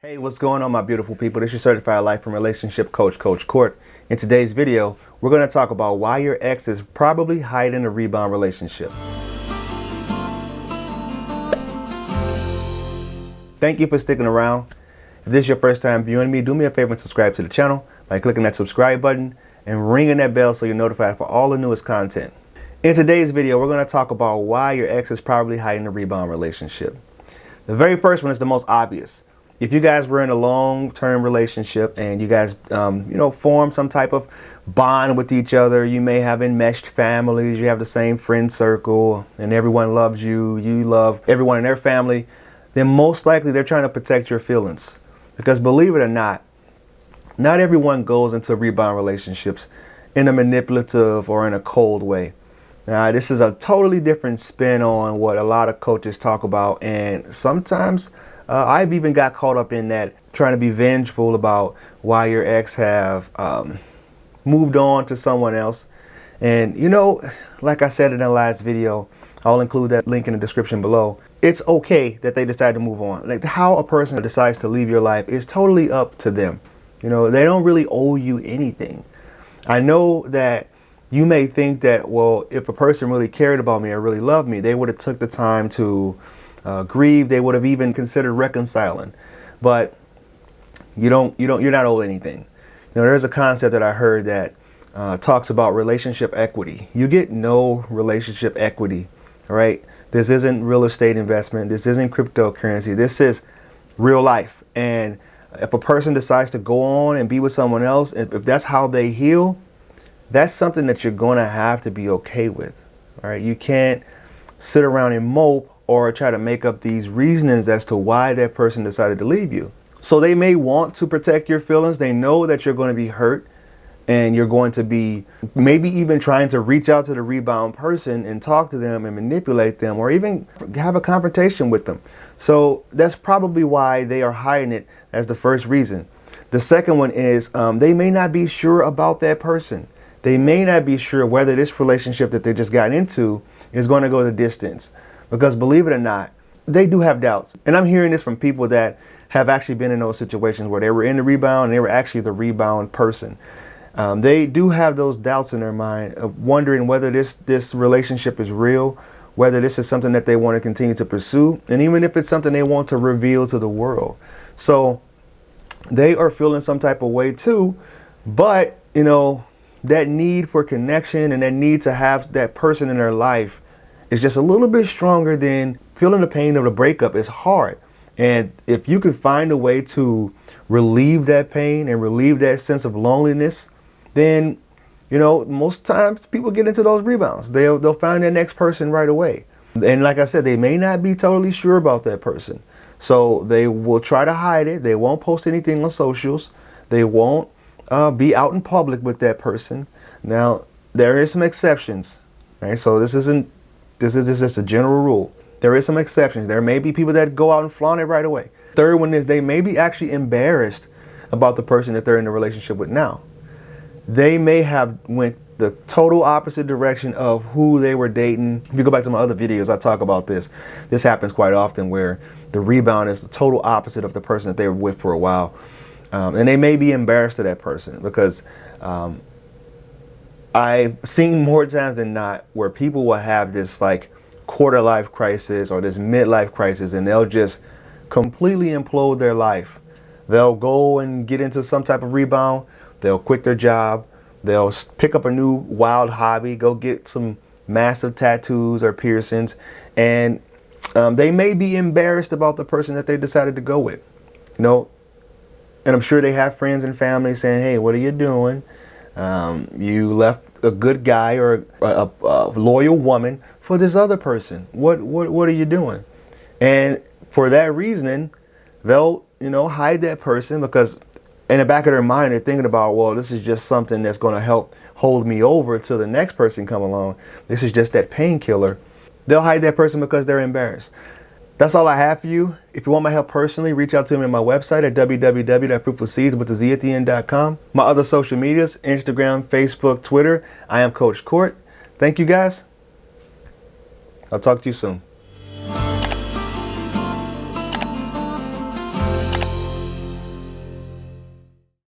Hey, what's going on, my beautiful people? This is your certified life and relationship coach, Coach Court. In today's video, we're going to talk about why your ex is probably hiding a rebound relationship. Thank you for sticking around. If this is your first time viewing me, do me a favor and subscribe to the channel by clicking that subscribe button and ringing that bell so you're notified for all the newest content. In today's video, we're going to talk about why your ex is probably hiding a rebound relationship. The very first one is the most obvious. If you guys were in a long-term relationship and you guys, form some type of bond with each other, you may have enmeshed families, you have the same friend circle, and everyone loves you, you love everyone in their family, then most likely they're trying to protect your feelings. Because believe it or not everyone goes into rebound relationships in a manipulative or in a cold way. Now, this is a totally different spin on what a lot of coaches talk about, and sometimes I've even got caught up in that, trying to be vengeful about why your ex have moved on to someone else. And like I said in the last video, I'll include that link in the description below. It's okay that they decide to move on. Like, how a person decides to leave your life is totally up to them. They don't really owe you anything. I know that you may think that, well, if a person really cared about me or really loved me, they would have took the time to grieve. They would have even considered reconciling. But you're not owed anything. There's a concept that I heard that talks about relationship equity. You get no relationship equity, right? This isn't real estate investment. This isn't cryptocurrency. This is real life. And if a person decides to go on and be with someone else, if that's how they heal, that's something that you're going to have to be okay with, right? You can't sit around and mope or try to make up these reasonings as to why that person decided to leave you. So they may want to protect your feelings. They know that you're going to be hurt and you're going to be maybe even trying to reach out to the rebound person and talk to them and manipulate them or even have a confrontation with them. So that's probably why they are hiding it as the first reason. The second one is they may not be sure about that person. They may not be sure whether this relationship that they just got into is going to go the distance. Because believe it or not, they do have doubts. And I'm hearing this from people that have actually been in those situations where they were in the rebound and they were actually the rebound person. They do have those doubts in their mind of wondering whether this relationship is real, whether this is something that they want to continue to pursue, and even if it's something they want to reveal to the world. So they are feeling some type of way too, but that need for connection and that need to have that person in their life is just a little bit stronger than feeling the pain of the breakup. Is hard. And if you can find a way to relieve that pain and relieve that sense of loneliness, then, most times people get into those rebounds. They'll find their next person right away. And like I said, they may not be totally sure about that person. So they will try to hide it. They won't post anything on socials. They won't be out in public with that person. Now, there is some exceptions, right? So this is just a general rule. There is some exceptions. There may be people that go out and flaunt it right away. Third one is they may be actually embarrassed about the person that they're in a relationship with now. They may have went the total opposite direction of who they were dating. If you go back to my other videos, I talk about this. This happens quite often where the rebound is the total opposite of the person that they were with for a while. And they may be embarrassed to that person because I've seen more times than not where people will have this like quarter life crisis or this midlife crisis, and they'll just completely implode their life. They'll go and get into some type of rebound. They'll quit their job. They'll pick up a new wild hobby, go get some massive tattoos or piercings, and they may be embarrassed about the person that they decided to go with. And I'm sure they have friends and family saying, "Hey, what are you doing? You left a good guy or a loyal woman for this other person. What are you doing?" And for that reason, they'll hide that person because in the back of their mind they're thinking about, well, this is just something that's going to help hold me over till the next person come along. This is just that painkiller. They'll hide that person because they're embarrassed. That's all I have for you. If you want my help personally, reach out to me on my website at www.fruitfulseeds.com. My other social medias, Instagram, Facebook, Twitter. I am Coach Court. Thank you guys. I'll talk to you soon.